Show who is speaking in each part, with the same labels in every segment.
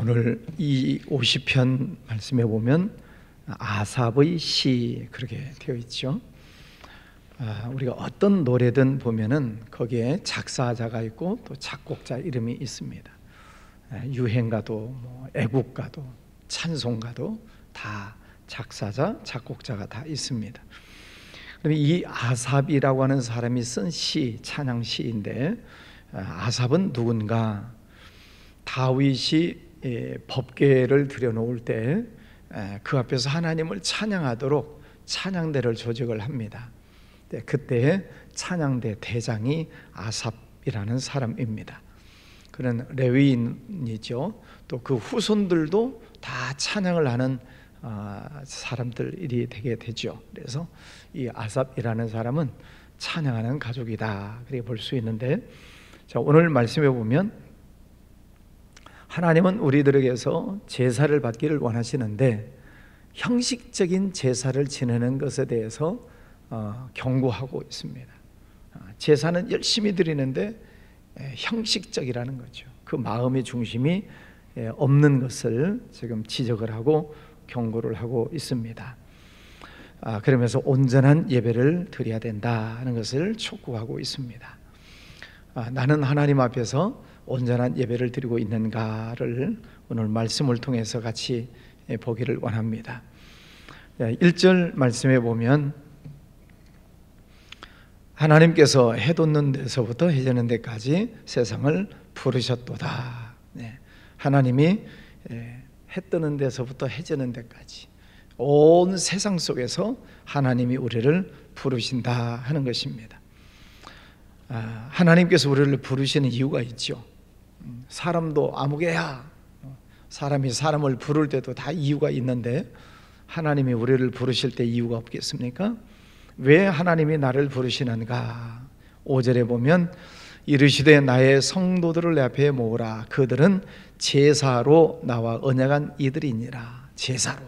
Speaker 1: 오늘 이 50편 말씀에 보면 아삽의 시 그렇게 되어 있죠. 우리가 어떤 노래든 보면은 거기에 작사자가 있고 또 작곡자 이름이 있습니다. 유행가도 애국가도 찬송가도 다 작사자, 작곡자가 다 있습니다. 그럼 이 아삽이라고 하는 사람이 쓴 시, 찬양 시인데, 아삽은 누군가? 다윗이 법궤를 들여놓을 때 그 앞에서 하나님을 찬양하도록 찬양대를 조직을 합니다. 그때 찬양대 대장이 아삽이라는 사람입니다. 그는 레위인이죠. 또 그 후손들도 다 찬양을 하는 사람들이 되게 되죠. 그래서 이 아삽이라는 사람은 찬양하는 가족이다 그렇게 볼 수 있는데, 자, 오늘 말씀해 보면 하나님은 우리들에게서 제사를 받기를 원하시는데 형식적인 제사를 지내는 것에 대해서 경고하고 있습니다. 제사는 열심히 드리는데 형식적이라는 거죠. 그 마음의 중심이 없는 것을 지금 지적을 하고 경고를 하고 있습니다. 그러면서 온전한 예배를 드려야 된다는 것을 촉구하고 있습니다. 나는 하나님 앞에서 온전한 예배를 드리고 있는가를 오늘 말씀을 통해서 같이 보기를 원합니다. 1절 말씀에 보면 하나님께서 해 돋는 데서부터 해 지는 데까지 세상을 부르셨도다. 하나님이 해 뜨는 데서부터 해 지는 데까지 온 세상 속에서 하나님이 우리를 부르신다 하는 것입니다. 하나님께서 우리를 부르시는 이유가 있죠. 사람도 아무개야, 사람이 사람을 부를 때도 다 이유가 있는데 하나님이 우리를 부르실 때 이유가 없겠습니까? 왜 하나님이 나를 부르시는가? 5절에 보면 이르시되 나의 성도들을 내 앞에 모으라. 그들은 제사로 나와 언약한 이들이니라. 제사로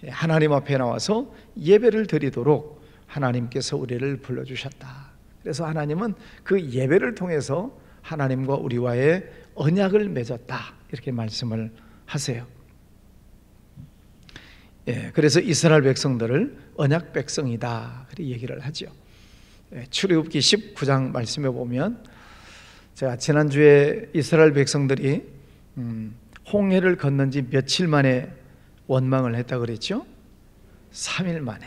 Speaker 1: 하나님 앞에 나와서 예배를 드리도록 하나님께서 우리를 불러주셨다. 그래서 하나님은 그 예배를 통해서 하나님과 우리와의 언약을 맺었다 이렇게 말씀을 하세요. 그래서 이스라엘 백성들을 언약 백성이다 그렇게 얘기를 하죠. 출애굽기 19장 말씀에 보면, 제가 지난주에 이스라엘 백성들이 홍해를 건넌 지 며칠 만에 원망을 했다고 그랬죠? 3일 만에.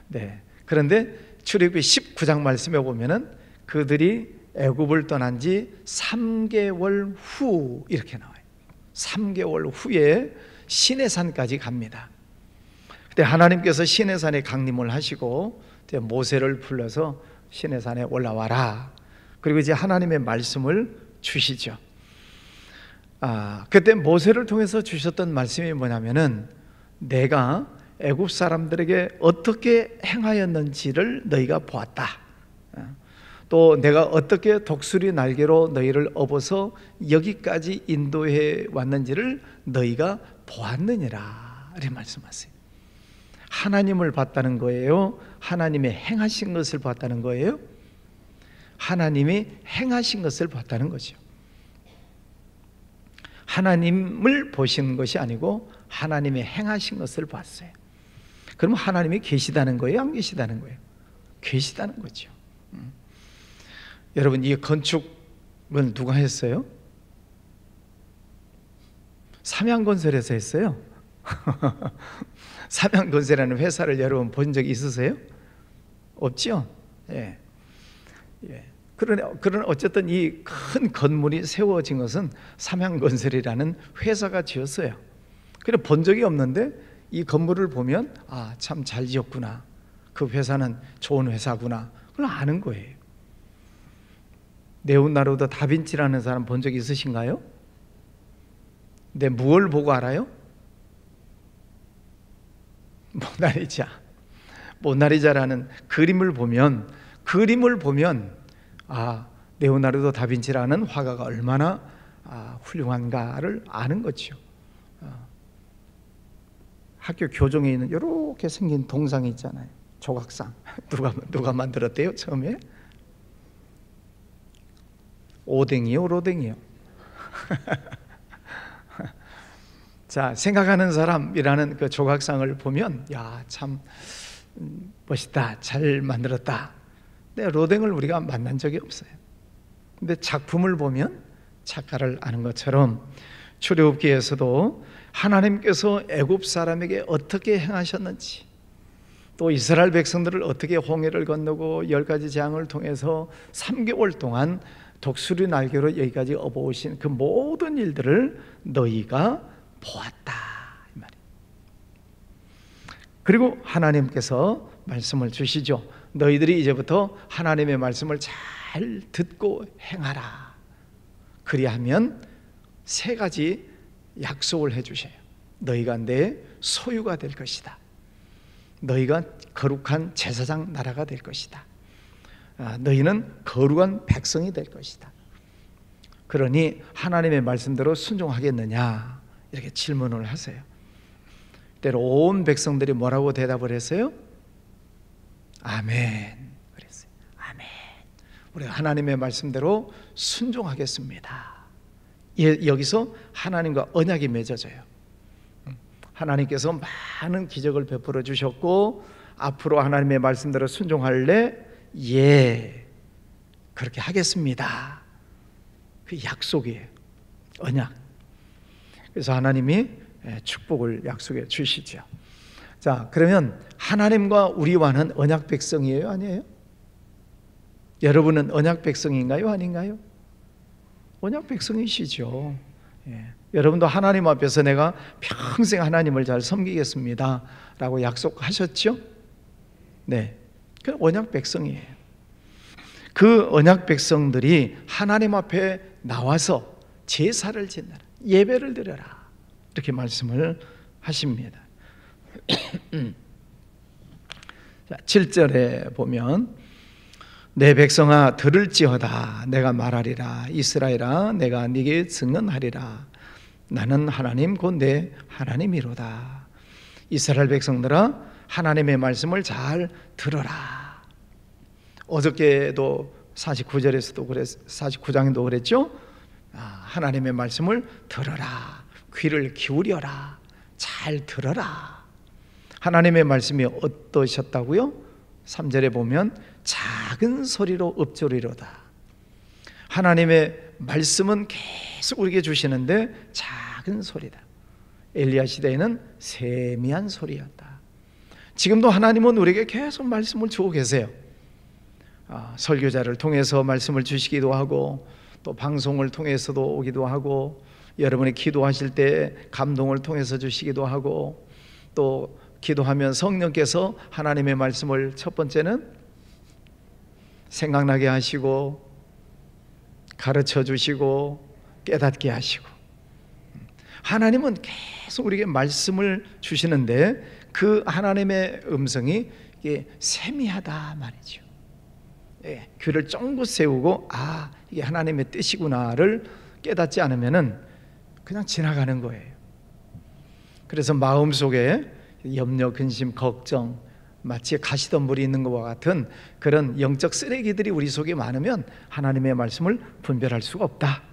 Speaker 1: 네. 그런데 출애굽기 19장 말씀에 보면은 그들이 애굽을 떠난 지 3개월 후 이렇게 나와요. 3개월 후에 시내산까지 갑니다. 그때 하나님께서 시내산에 강림을 하시고 모세를 불러서 시내산에 올라와라. 그리고 이제 하나님의 말씀을 주시죠. 그때 모세를 통해서 주셨던 말씀이 뭐냐면은 내가 애굽 사람들에게 어떻게 행하였는지를 너희가 보았다. 또 내가 어떻게 독수리 날개로 너희를 업어서 여기까지 인도해 왔는지를 너희가 보았느니라 이렇게 말씀하세요. 하나님을 봤다는 거예요? 하나님의 행하신 것을 봤다는 거예요? 하나님이 행하신 것을 봤다는 거죠. 하나님을 보시는 것이 아니고 하나님의 행하신 것을 봤어요. 그럼 하나님이 계시다는 거예요? 안 계시다는 거예요? 계시다는 거죠. 여러분, 이 건축은 누가 했어요? 삼양건설에서 했어요. 삼양건설이라는 회사를 여러분 본 적 있으세요? 없죠? 예. 그러나 어쨌든 이 큰 건물이 세워진 것은 삼양건설이라는 회사가 지었어요. 그래 본 적이 없는데 이 건물을 보면 참 잘 지었구나. 그 회사는 좋은 회사구나. 그걸 아는 거예요. 레오나르도 다빈치라는 사람 본 적 있으신가요? 근데 무엇을 보고 알아요? 모나리자라는 그림을 보면 레오나르도 다빈치라는 화가가 얼마나 훌륭한가를 아는 거죠. 학교 교정에 있는 이렇게 생긴 동상이 있잖아요. 조각상. 누가 만들었대요? 처음에? 오뎅이요, 로댕이요? 자, 생각하는 사람이라는 그 조각상을 보면 야, 참 멋있다, 잘 만들었다. 근데 로댕을 우리가 만난 적이 없어요. 근데 작품을 보면 작가를 아는 것처럼 출애굽기에서도 하나님께서 애굽 사람에게 어떻게 행하셨는지, 또 이스라엘 백성들을 어떻게 홍해를 건너고 10가지 재앙을 통해서 3개월 동안 독수리 날개로 여기까지 업어오신 그 모든 일들을 너희가 보았다, 이 말이에요. 그리고 하나님께서 말씀을 주시죠. 너희들이 이제부터 하나님의 말씀을 잘 듣고 행하라. 그리하면 3가지 약속을 해주셔요. 너희가 내 소유가 될 것이다. 너희가 거룩한 제사장 나라가 될 것이다. 너희는 거룩한 백성이 될 것이다. 그러니 하나님의 말씀대로 순종하겠느냐, 이렇게 질문을 하세요. 때로 온 백성들이 뭐라고 대답을 했어요? 아멘 그랬어요. 아멘. 우리가 하나님의 말씀대로 순종하겠습니다. 여기서 하나님과 언약이 맺어져요. 하나님께서 많은 기적을 베풀어 주셨고 앞으로 하나님의 말씀대로 순종할래? 예, 그렇게 하겠습니다. 그 약속이에요. 언약. 그래서 하나님이 축복을 약속해 주시죠. 자, 그러면 하나님과 우리와는 언약 백성이에요, 아니에요? 여러분은 언약 백성인가요, 아닌가요? 언약 백성이시죠. 여러분도 하나님 앞에서 내가 평생 하나님을 잘 섬기겠습니다 라고 약속하셨죠? 네, 그 언약 백성이에요. 그 언약 백성들이 하나님 앞에 나와서 제사를 지내라, 예배를 드려라, 이렇게 말씀을 하십니다. 7절에 보면 내 백성아 들을지어다, 내가 말하리라. 이스라엘아 내가 네게 증언하리라. 나는 하나님 곧 내 하나님이로다. 이스라엘 백성들아 하나님의 말씀을 잘 들어라. 어저께도 49절에서도 49장에도 그랬죠. 하나님의 말씀을 들어라, 귀를 기울여라, 잘 들어라. 하나님의 말씀이 어떠셨다고요? 3절에 보면 작은 소리로 읊조리로다. 하나님의 말씀은 계속 우리에게 주시는데 작은 소리다. 엘리야 시대에는 세미한 소리였다. 지금도 하나님은 우리에게 계속 말씀을 주고 계세요. 설교자를 통해서 말씀을 주시기도 하고, 또 방송을 통해서도 오기도 하고, 여러분이 기도하실 때 감동을 통해서 주시기도 하고, 또 기도하면 성령께서 하나님의 말씀을 첫 번째는 생각나게 하시고 가르쳐 주시고 깨닫게 하시고, 하나님은 계속 우리에게 말씀을 주시는데 그 하나님의 음성이 이게 세미하다 말이죠. 귀를 쫑긋 세우고 이게 하나님의 뜻이구나를 깨닫지 않으면은 그냥 지나가는 거예요. 그래서 마음속에 염려, 근심, 걱정, 마치 가시덤불이 있는 것과 같은 그런 영적 쓰레기들이 우리 속에 많으면 하나님의 말씀을 분별할 수가 없다,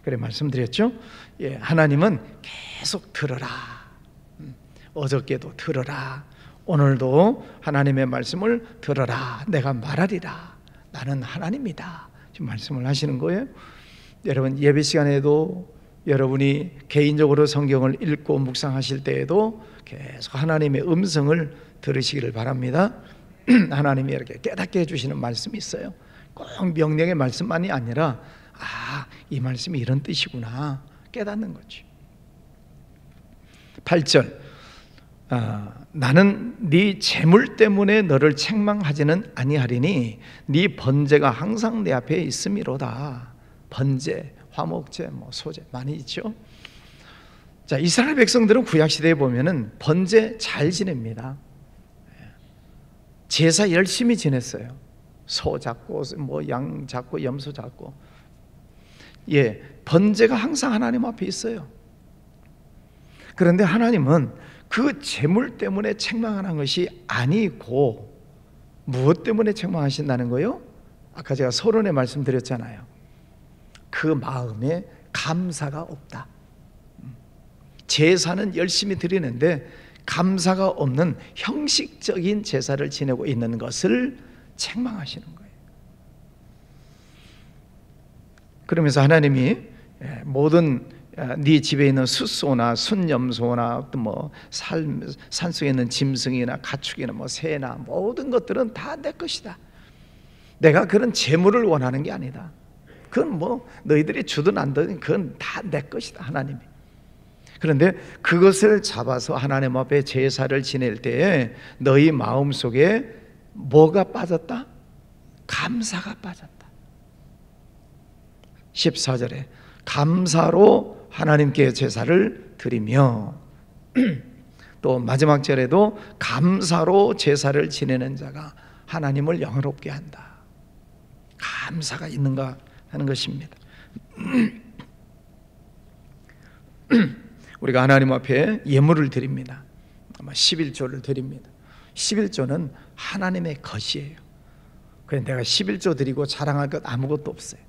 Speaker 1: 그래 말씀드렸죠. 하나님은 계속 들어라. 어저께도 들어라, 오늘도 하나님의 말씀을 들어라. 내가 말하리라. 나는 하나님이다, 지금 말씀을 하시는 거예요. 여러분 예배 시간에도 여러분이 개인적으로 성경을 읽고 묵상하실 때에도 계속 하나님의 음성을 들으시기를 바랍니다. 하나님이 이렇게 깨닫게 해주시는 말씀이 있어요. 꼭 명령의 말씀만이 아니라 이 말씀이 이런 뜻이구나 깨닫는 거지. 8절 나는 네 재물 때문에 너를 책망하지는 아니하리니 네 번제가 항상 내 앞에 있음이로다. 번제, 화목제, 소제 많이 있죠. 자, 이스라엘 백성들은 구약시대에 보면은 번제 잘 지냅니다. 제사 열심히 지냈어요. 소 잡고 양 잡고 염소 잡고. 번제가 항상 하나님 앞에 있어요. 그런데 하나님은 그 재물 때문에 책망하는 것이 아니고 무엇 때문에 책망하신다는 거요? 아까 제가 서론에 말씀드렸잖아요. 그 마음에 감사가 없다. 제사는 열심히 드리는데 감사가 없는 형식적인 제사를 지내고 있는 것을 책망하시는 거예요. 그러면서 하나님이 모든 네 집에 있는 숫소나 순염소나 어떤 뭐 산속에 있는 짐승이나 가축이나 뭐 새나 모든 것들은 다 내 것이다. 내가 그런 재물을 원하는 게 아니다. 그건 뭐 너희들이 주든 안 주든 그건 다 내 것이다, 하나님이. 그런데 그것을 잡아서 하나님 앞에 제사를 지낼 때에 너희 마음속에 뭐가 빠졌다? 감사가 빠졌다. 14절에 감사로 하나님께 제사를 드리며, 또 마지막 절에도 감사로 제사를 지내는 자가 하나님을 영화롭게 한다. 감사가 있는가 하는 것입니다. 우리가 하나님 앞에 예물을 드립니다. 아마 11조를 드립니다. 11조는 하나님의 것이에요. 그래서 내가 11조 드리고 자랑할 것 아무것도 없어요.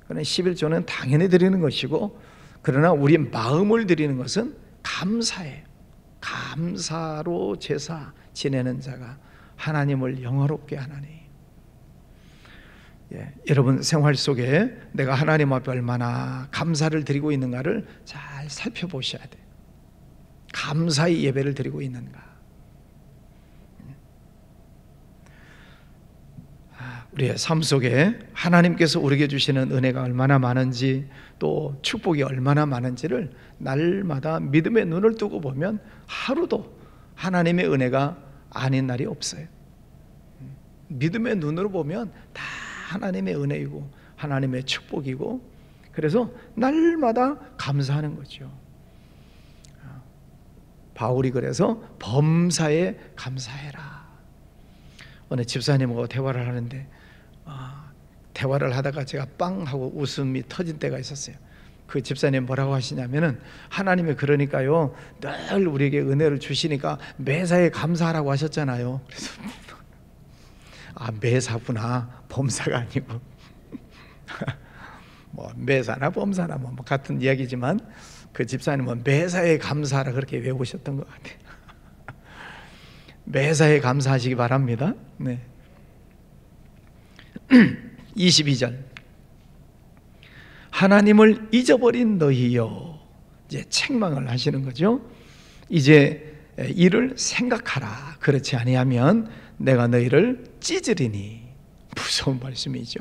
Speaker 1: 그러나 11조는 당연히 드리는 것이고, 그러나 우리 마음을 드리는 것은 감사예요. 감사로 제사 지내는 자가 하나님을 영화롭게 하나니. 여러분 생활 속에 내가 하나님 앞에 얼마나 감사를 드리고 있는가를 잘 살펴보셔야 돼요. 감사의 예배를 드리고 있는가. 우리의 삶 속에 하나님께서 우리에게 주시는 은혜가 얼마나 많은지, 또 축복이 얼마나 많은지를 날마다 믿음의 눈을 뜨고 보면 하루도 하나님의 은혜가 아닌 날이 없어요. 믿음의 눈으로 보면 다 하나님의 은혜이고 하나님의 축복이고, 그래서 날마다 감사하는 거죠. 바울이 그래서 범사에 감사해라. 어느 집사님하고 대화를 하는데 대화를 하다가 제가 빵 하고 웃음이 터진 때가 있었어요. 그 집사님 뭐라고 하시냐면은, 하나님이 그러니까요 늘 우리에게 은혜를 주시니까 매사에 감사하라고 하셨잖아요. 그래서 매사구나, 범사가 아니고 뭐 매사나 범사나 뭐 같은 이야기지만 그 집사님은 매사에 감사하라 그렇게 외우셨던 것 같아요. 매사에 감사하시기 바랍니다. 네. 22절 하나님을 잊어버린 너희여, 이제 책망을 하시는 거죠. 이제 이를 생각하라. 그렇지 아니하면 내가 너희를 찢으리니. 무서운 말씀이죠.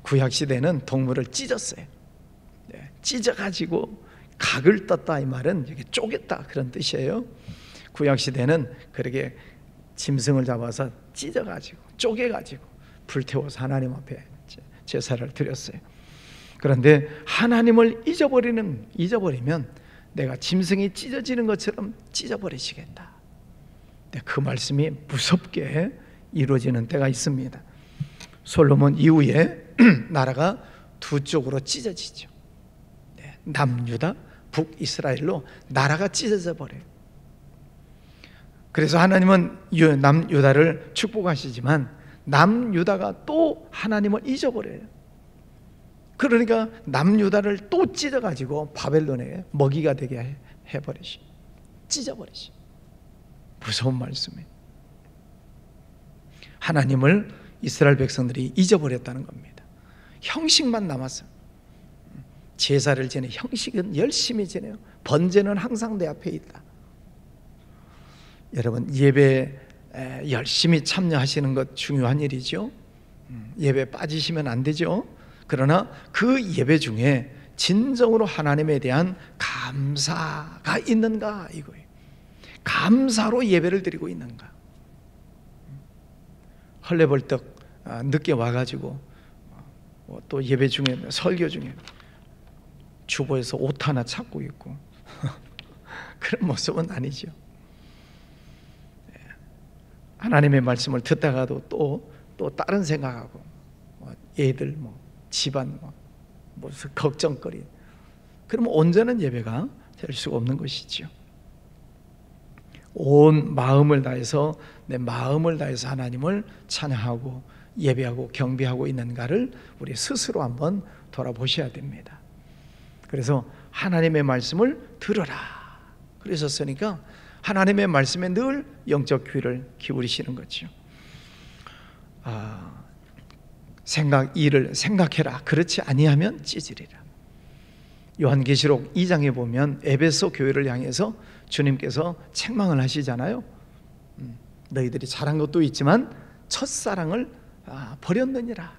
Speaker 1: 구약시대는 동물을 찢었어요. 찢어가지고 각을 떴다, 이 말은 이렇게 쪼갰다 그런 뜻이에요. 구약시대는 그렇게 짐승을 잡아서 찢어가지고 쪼개가지고 불태워서 하나님 앞에 제사를 드렸어요. 그런데 하나님을 잊어버리면 내가 짐승이 찢어지는 것처럼 찢어버리시겠다. 그 말씀이 무섭게 이루어지는 때가 있습니다. 솔로몬 이후에 나라가 두 쪽으로 찢어지죠. 남유다, 북이스라엘로 나라가 찢어져 버려요. 그래서 하나님은 남유다를 축복하시지만 남유다가 또 하나님을 잊어버려요. 그러니까 남유다를 또 찢어가지고 바벨론에 먹이가 되게 해버리시, 찢어버리시. 무서운 말씀이에요. 하나님을 이스라엘 백성들이 잊어버렸다는 겁니다. 형식만 남았어요. 제사를 지내, 형식은 열심히 지내요. 번제는 항상 내 앞에 있다. 여러분 예배 열심히 참여하시는 것 중요한 일이죠. 예배 빠지시면 안 되죠. 그러나 그 예배 중에 진정으로 하나님에 대한 감사가 있는가 이거예요. 감사로 예배를 드리고 있는가. 헐레벌떡 늦게 와가지고 또 예배 중에 설교 중에 주보에서 옷 하나 찾고 있고 그런 모습은 아니죠. 하나님의 말씀을 듣다가도 또 다른 생각하고 애들 집안 무슨 걱정거리, 그러면 온전한 예배가 될 수가 없는 것이죠. 온 마음을 다해서 내 마음을 다해서 하나님을 찬양하고 예배하고 경배하고 있는가를 우리 스스로 한번 돌아보셔야 됩니다. 그래서 하나님의 말씀을 들어라. 그래서 쓰니까 하나님의 말씀에 늘 영적 귀를 기울이시는 거죠. 일을 생각해라. 그렇지 아니하면 찌질이라. 요한계시록 2장에 보면 에베소 교회를 향해서 주님께서 책망을 하시잖아요. 너희들이 잘한 것도 있지만 첫사랑을 버렸느니라.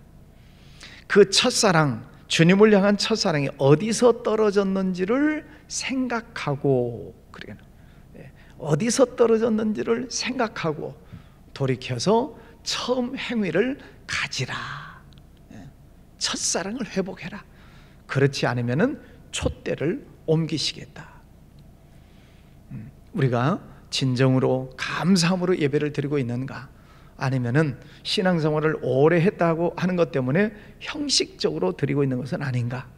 Speaker 1: 그 첫사랑, 주님을 향한 첫사랑이 어디서 떨어졌는지를 생각하고, 어디서 떨어졌는지를 생각하고 돌이켜서 처음 행위를 가지라. 첫사랑을 회복해라. 그렇지 않으면은 촛대를 옮기시겠다. 우리가 진정으로 감사함으로 예배를 드리고 있는가? 아니면은 신앙생활을 오래 했다고 하는 것 때문에 형식적으로 드리고 있는 것은 아닌가?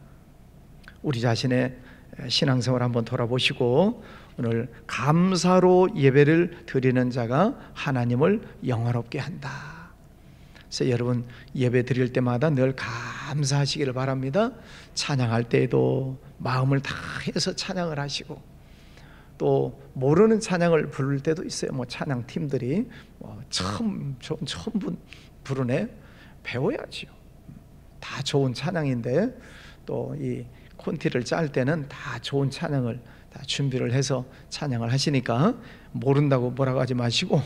Speaker 1: 우리 자신의 신앙생활 한번 돌아보시고 오늘 감사로 예배를 드리는 자가 하나님을 영화롭게 한다. 그래서 여러분 예배 드릴 때마다 늘 감사하시기를 바랍니다. 찬양할 때에도 마음을 다해서 찬양을 하시고, 또 모르는 찬양을 부를 때도 있어요. 찬양 팀들이 처음 부르네, 배워야지요. 다 좋은 찬양인데 또 이 콘티를 짤 때는 다 좋은 찬양을 다 준비를 해서 찬양을 하시니까 모른다고 뭐라고 하지 마시고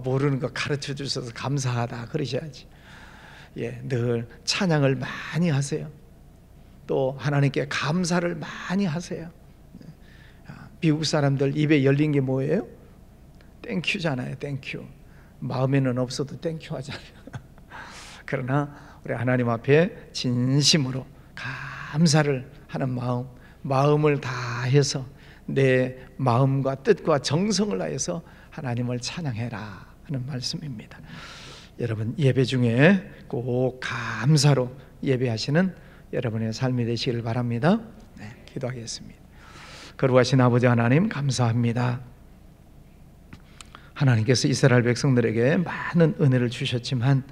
Speaker 1: 모르는 거 가르쳐 주셔서 감사하다 그러셔야지. 늘 찬양을 많이 하세요. 또 하나님께 감사를 많이 하세요. 미국 사람들 입에 열린 게 뭐예요? 땡큐잖아요. 땡큐. 마음에는 없어도 땡큐 하잖아요. 그러나 우리 하나님 앞에 진심으로 감사를 하는 마음을 다해서 내 마음과 뜻과 정성을 다해서 하나님을 찬양해라 하는 말씀입니다. 여러분 예배 중에 꼭 감사로 예배하시는 여러분의 삶이 되시기를 바랍니다. 기도하겠습니다. 거룩하신 아버지 하나님, 감사합니다. 하나님께서 이스라엘 백성들에게 많은 은혜를 주셨지만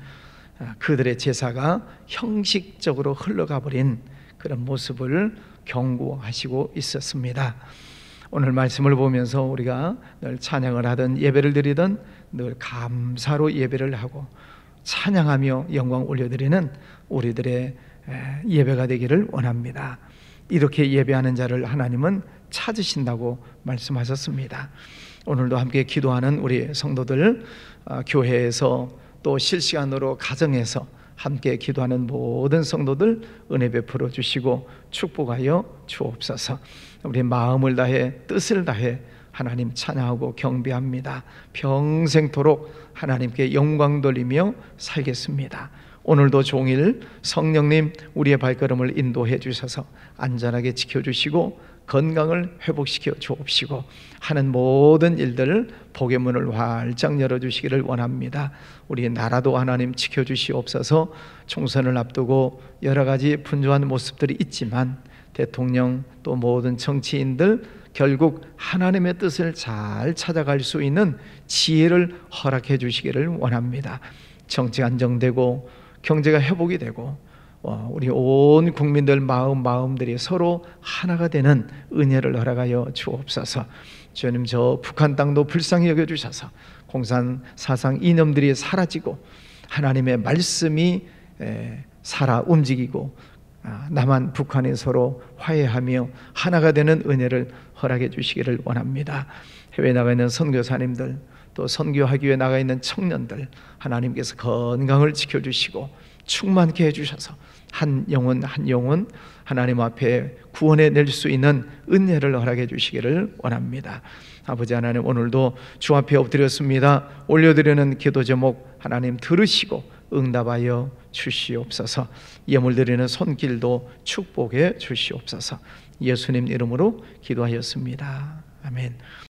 Speaker 1: 그들의 제사가 형식적으로 흘러가 버린 그런 모습을 경고하시고 있었습니다. 오늘 말씀을 보면서 우리가 늘 찬양을 하든 예배를 드리든 늘 감사로 예배를 하고 찬양하며 영광 올려드리는 우리들의 예배가 되기를 원합니다. 이렇게 예배하는 자를 하나님은 찾으신다고 말씀하셨습니다. 오늘도 함께 기도하는 우리 성도들, 교회에서 또 실시간으로 가정에서 함께 기도하는 모든 성도들 은혜 베풀어 주시고 축복하여 주옵소서. 우리 마음을 다해 뜻을 다해 하나님 찬양하고 경배합니다. 평생토록 하나님께 영광 돌리며 살겠습니다. 오늘도 종일 성령님 우리의 발걸음을 인도해 주셔서 안전하게 지켜주시고 건강을 회복시켜 주옵시고 하는 모든 일들을 복의 문을 활짝 열어주시기를 원합니다. 우리 나라도 하나님 지켜주시옵소서. 총선을 앞두고 여러 가지 분주한 모습들이 있지만 대통령 또 모든 정치인들 결국 하나님의 뜻을 잘 찾아갈 수 있는 지혜를 허락해 주시기를 원합니다. 정치가 안정되고 경제가 회복이 되고 우리 온 국민들 마음들이 서로 하나가 되는 은혜를 허락하여 주옵소서. 주님, 저 북한 땅도 불쌍히 여겨주셔서 공산 사상 이념들이 사라지고 하나님의 말씀이 살아 움직이고 남한 북한이 서로 화해하며 하나가 되는 은혜를 허락해 주시기를 원합니다. 해외에 나가 있는 선교사님들 또 선교하기 위해 나가 있는 청년들 하나님께서 건강을 지켜주시고 충만케 해주셔서 한 영혼 한 영혼 하나님 앞에 구원해 낼 수 있는 은혜를 허락해 주시기를 원합니다. 아버지 하나님, 오늘도 주 앞에 엎드렸습니다. 올려드리는 기도 제목 하나님 들으시고 응답하여 주시옵소서. 예물 드리는 손길도 축복해 주시옵소서. 예수님 이름으로 기도하였습니다. 아멘.